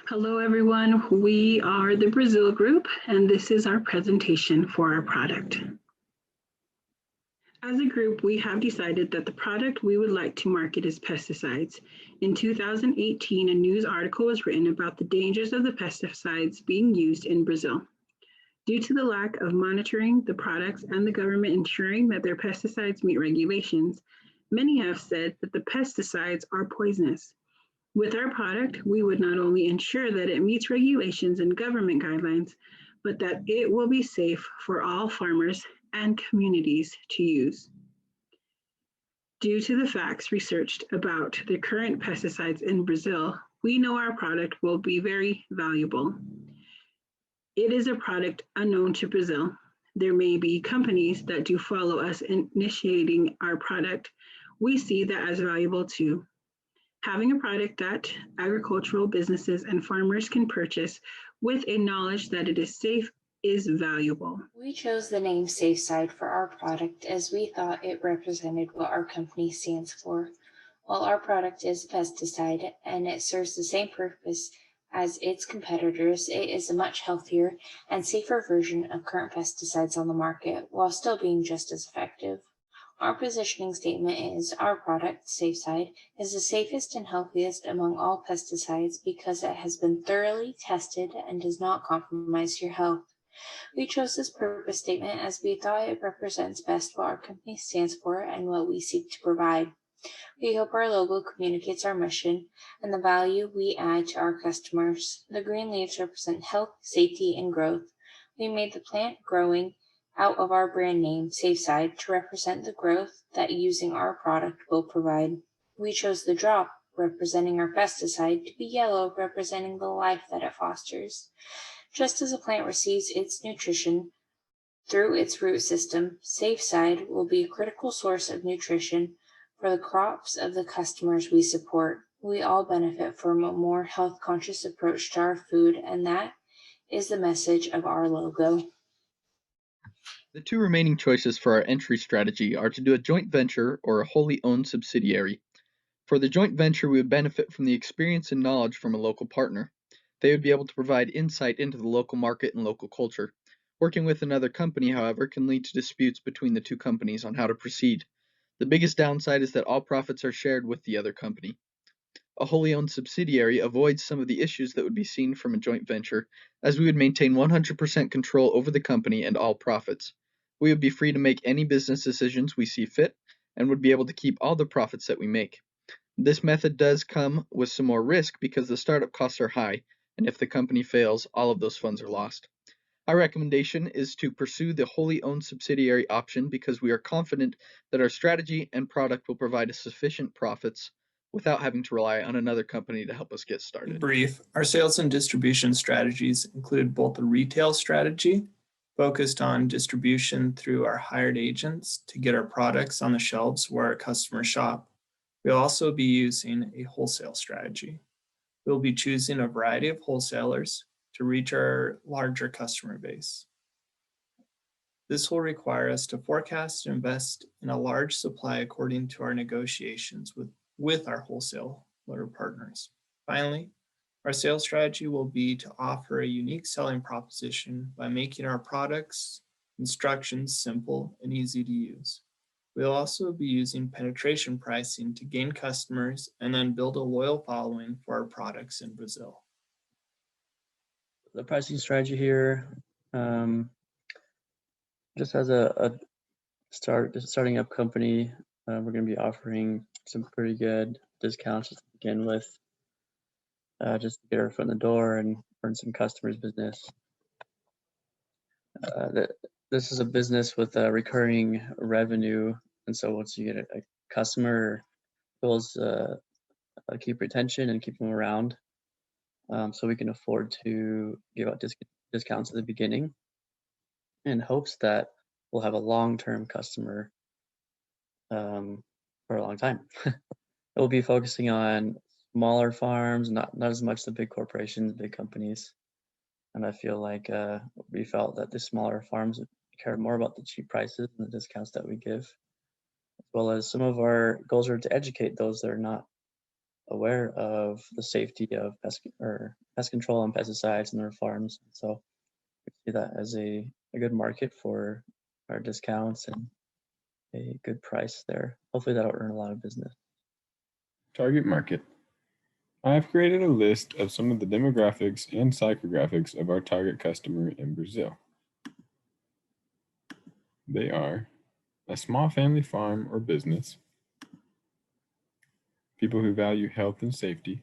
Hello, everyone. We are the Brazil Group, and this is our presentation for our product. As a group, we have decided that the product we would like to market is pesticides. In 2018, a news article was written about the dangers of the pesticides being used in Brazil. Due to the lack of monitoring the products and the government ensuring that their pesticides meet regulations, many have said that the pesticides are poisonous. With our product, we would not only ensure that it meets regulations and government guidelines, but that it will be safe for all farmers and communities to use. Due to the facts researched about the current pesticides in Brazil, we know our product will be very valuable. It is a product unknown to Brazil. There may be companies that do follow us in initiating our product. We see that as valuable too. Having a product that agricultural businesses and farmers can purchase with a knowledge that it is safe is valuable. We chose the name cide for our product as we thought it represented what our company stands for. While our product is a pesticide and it serves the same purpose as its competitors, it is a much healthier and safer version of current pesticides on the market while still being just as effective. Our positioning statement is our product, cide, is the safest and healthiest among all pesticides because it has been thoroughly tested and does not compromise your health. We chose this purpose statement as we thought it represents best what our company stands for and what we seek to provide. We hope our logo communicates our mission and the value we add to our customers. The green leaves represent health, safety, and growth. We made the plant growing out of our brand name, cide, to represent the growth that using our product will provide. We chose the drop, representing our pesticide, to be yellow, representing the life that it fosters. Just as a plant receives its nutrition through its root system, cide will be a critical source of nutrition for the crops of the customers we support. We all benefit from a more health-conscious approach to our food, and that is the message of our logo. The two remaining choices for our entry strategy are to do a joint venture or a wholly owned subsidiary. For the joint venture, we would benefit from the experience and knowledge from a local partner. They would be able to provide insight into the local market and local culture. Working with another company, however, can lead to disputes between the two companies on how to proceed. The biggest downside is that all profits are shared with the other company. A wholly owned subsidiary avoids some of the issues that would be seen from a joint venture, as we would maintain 100% control over the company and all profits. We would be free to make any business decisions we see fit and would be able to keep all the profits that we make. This method does come with some more risk because the startup costs are high, and if the company fails, all of those funds are lost. Our recommendation is to pursue the wholly owned subsidiary option because we are confident that our strategy and product will provide us sufficient profits without having to rely on another company to help us get started. In brief, our sales and distribution strategies include both a retail strategy focused on distribution through our hired agents to get our products on the shelves where our customers shop. We'll also be using a wholesale strategy. We'll be choosing a variety of wholesalers to reach our larger customer base. This will require us to forecast and invest in a large supply according to our negotiations with our wholesaler partners. Finally, our sales strategy will be to offer a unique selling proposition by making our products instructions simple and easy to use. We'll also be using penetration pricing to gain customers and then build a loyal following for our products in Brazil. The pricing strategy here, just as a starting up company, we're going to be offering some pretty good discounts to begin with, just to get our foot in the door and earn some customers' business. This is a business with a recurring revenue, and so once you get a customer, bills keep retention and keep them around, so we can afford to give out discounts at the beginning in hopes that we'll have a long-term customer for a long time. We'll be focusing on smaller farms, not as much the big corporations, big companies. And I feel like we felt that the smaller farms care more about the cheap prices and the discounts that we give, as well as some of our goals are to educate those that are not aware of the safety of pest control and pesticides in their farms. So we see that as a good market for our discounts and a good price there. Hopefully that'll earn a lot of business. Target market. I have created a list of some of the demographics and psychographics of our target customer in Brazil. They are a small family farm or business, people who value health and safety,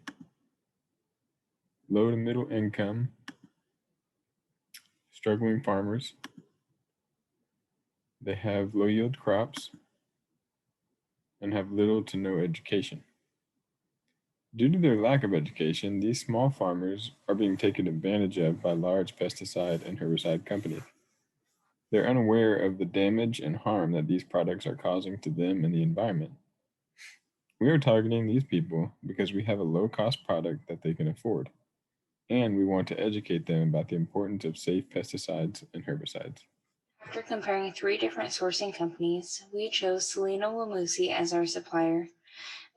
low to middle income, struggling farmers. They have low yield crops and have little to no education. Due to their lack of education, these small farmers are being taken advantage of by large pesticide and herbicide companies. They're unaware of the damage and harm that these products are causing to them and the environment. We are targeting these people because we have a low-cost product that they can afford, and we want to educate them about the importance of safe pesticides and herbicides. After comparing 3 different sourcing companies, we chose Selena Wamusi as our supplier.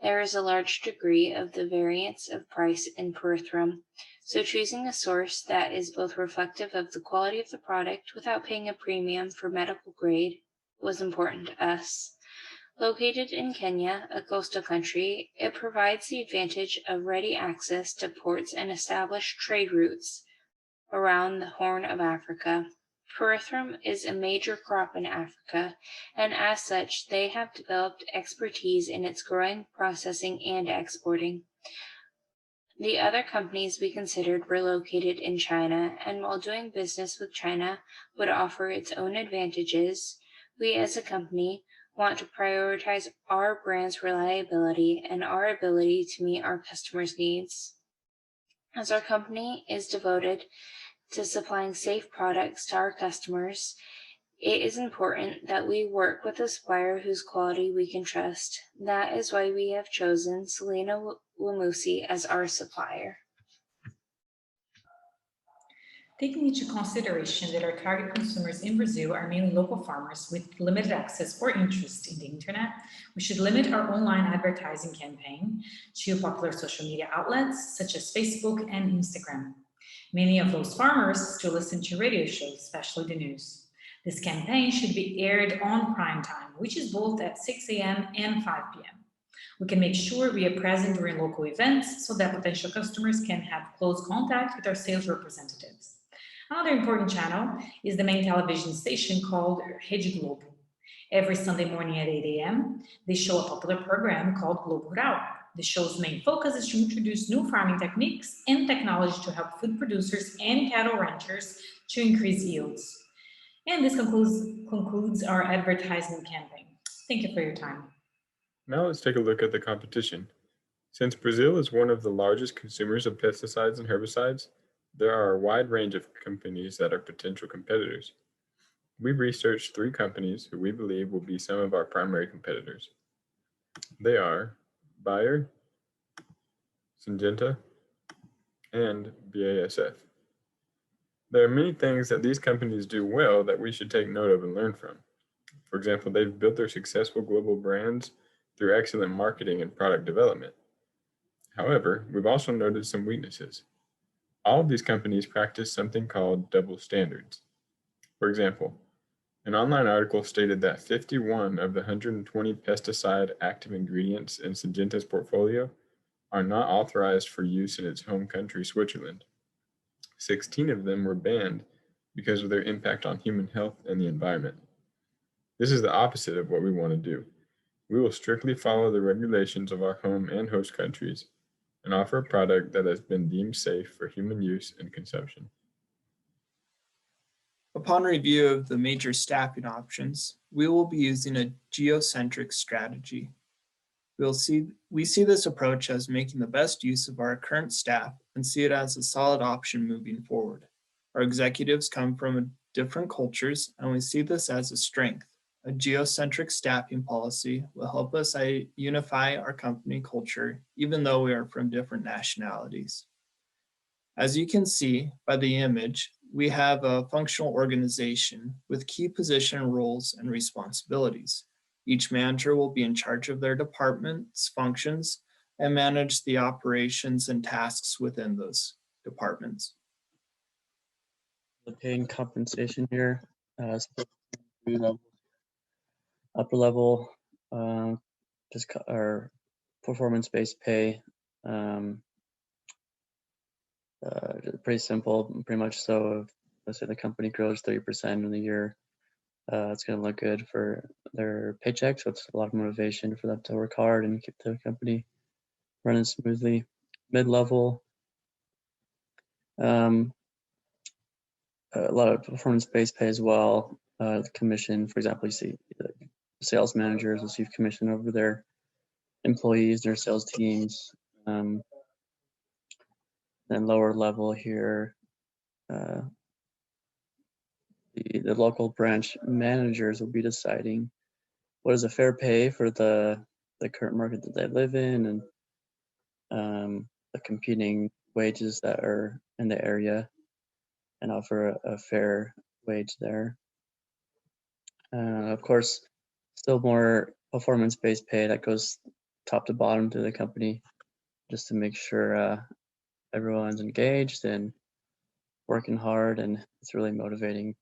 There is a large degree of the variance of price in perithrum, so choosing a source that is both reflective of the quality of the product without paying a premium for medical grade was important to us. Located in Kenya, a coastal country, it provides the advantage of ready access to ports and established trade routes around the Horn of Africa. Perithrum is a major crop in Africa, and as such, they have developed expertise in its growing, processing, and exporting. The other companies we considered were located in China, and while doing business with China would offer its own advantages, we as a company want to prioritize our brand's reliability and our ability to meet our customers' needs. As our company is devoted to supplying safe products to our customers, it is important that we work with a supplier whose quality we can trust. That is why we have chosen Selena Wamusi as our supplier. Taking into consideration that our target consumers in Brazil are mainly local farmers with limited access or interest in the internet, we should limit our online advertising campaign to popular social media outlets such as Facebook and Instagram. Many of those farmers still listen to radio shows, especially the news. This campaign should be aired on prime time, which is both at 6 a.m. and 5 p.m. We can make sure we are present during local events so that potential customers can have close contact with our sales representatives. Another important channel is the main television station called Rede Globo. Every Sunday morning at 8 a.m., they show a popular program called Globo Rural. The show's main focus is to introduce new farming techniques and technology to help food producers and cattle ranchers to increase yields. And this concludes our advertising campaign. Thank you for your time. Now let's take a look at the competition. Since Brazil is one of the largest consumers of pesticides and herbicides, there are a wide range of companies that are potential competitors. We've researched 3 companies who we believe will be some of our primary competitors. They are Bayer, Syngenta, and BASF. There are many things that these companies do well that we should take note of and learn from. For example, they've built their successful global brands through excellent marketing and product development. However, we've also noted some weaknesses. All of these companies practice something called double standards. For example, an online article stated that 51 of the 120 pesticide active ingredients in Syngenta's portfolio are not authorized for use in its home country, Switzerland. 16 of them were banned because of their impact on human health and the environment. This is the opposite of what we want to do. We will strictly follow the regulations of our home and host countries and offer a product that has been deemed safe for human use and consumption. Upon review of the major staffing options, we will be using a geocentric strategy. We see this approach as making the best use of our current staff and see it as a solid option moving forward. Our executives come from different cultures, and we see this as a strength. A geocentric staffing policy will help us unify our company culture, even though we are from different nationalities. As you can see by the image, we have a functional organization with key position roles and responsibilities. Each manager will be in charge of their department's functions and manage the operations and tasks within those departments. The pay and compensation here, split into 3 levels. Upper level, our performance-based pay. Pretty simple, pretty much. So if, let's say the company grows 30% in the year, it's going to look good for their paycheck. So it's a lot of motivation for them to work hard and keep the company running smoothly. Mid-level, a lot of performance-based pay as well. The commission, for example, you see sales managers receive commission over their employees, their sales teams. Then lower level here, the local branch managers will be deciding what is a fair pay for the current market that they live in, and the competing wages that are in the area, and offer a fair wage there. Of course, still more performance-based pay that goes top to bottom to the company, just to make sure everyone's engaged and working hard, and it's really motivating.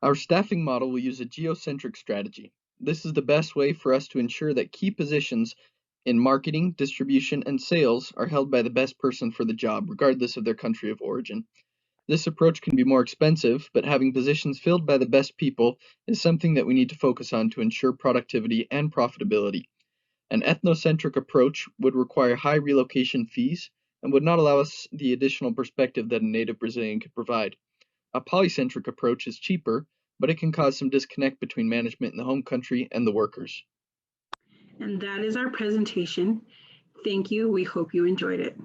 Our staffing model will use a geocentric strategy. This is the best way for us to ensure that key positions in marketing, distribution, and sales are held by the best person for the job, regardless of their country of origin. This approach can be more expensive, but having positions filled by the best people is something that we need to focus on to ensure productivity and profitability. An ethnocentric approach would require high relocation fees and would not allow us the additional perspective that a native Brazilian could provide. A polycentric approach is cheaper, but it can cause some disconnect between management in the home country and the workers. And that is our presentation. Thank you. We hope you enjoyed it.